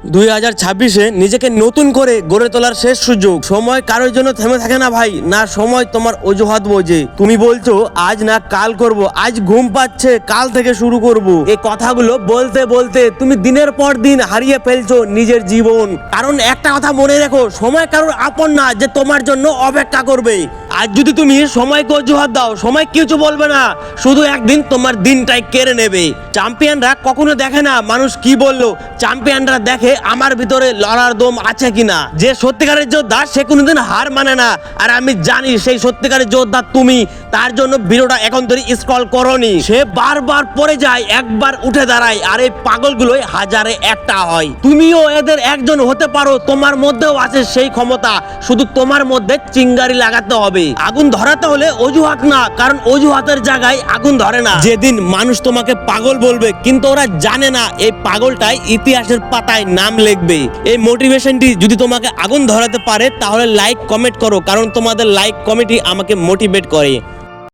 2026-এ নিজেকে নতুন করে গড়ে তোলার শেষ সুযোগ। সময় কারোর জন্য থেমে থাকে না ভাই, না সময় তোমার অজুহাত বোঝে। তুমি বলছো আজ না কাল করব, আজ ঘুম পাচ্ছে কাল থেকে শুরু করব। এই কথাগুলো বলতে বলতে তুমি দিনের পর দিন হারিয়ে ফেলছো নিজের জীবন। কারণ একটা কথা মনে রেখো, সময় কারোর আপন না যে তোমার জন্য অপেক্ষা করবে। আজ যদি তুমি সময়কে অজুহাত দাও, সময় কিছু বলবে না, শুধু একদিন তোমার দিনটাই কেড়ে নেবে। চ্যাম্পিয়নরা কখনো দেখে না মানুষ কি বললো, চ্যাম্পিয়নরা দেখে আমার ভিতরে লড়ার দম আছে কিনা। যে সত্যিকারের যোদ্ধা সে কোনোদিন হার মানে না, আর আমি জানি সেই সত্যিকারের যোদ্ধা তুমি। তার জন্য ভিডিওটা এখন ধরে স্ক্রল করোনি। সে বারবার পড়ে যায়, একবার উঠে দাঁড়ায়, আর এই পাগলগুলোই হাজারে একটা হয়। তুমিও এদের একজন হতে পারো, তোমার মধ্যেও আছে সেই ক্ষমতা, শুধু তোমার মধ্যে চিঙ্গারি লাগাতে হবে। আগুন ধরাতে হলে অজুহাত না, কারণ অজুহাতের জায়গায় আগুন ধরে না। যেদিন মানুষ তোমাকে পাগল বলবে, কিন্তু ওরা জানে না এই পাগলটাই ইতিহাসের পাতায় নাম লিখবে। এই মোটিভেশনটি যদি তোমাকে আগুন ধরাতে পারে, তাহলে লাইক কমেন্ট করো, কারণ তোমাদের লাইক কমেন্টই আমাকে মোটিভেট করে।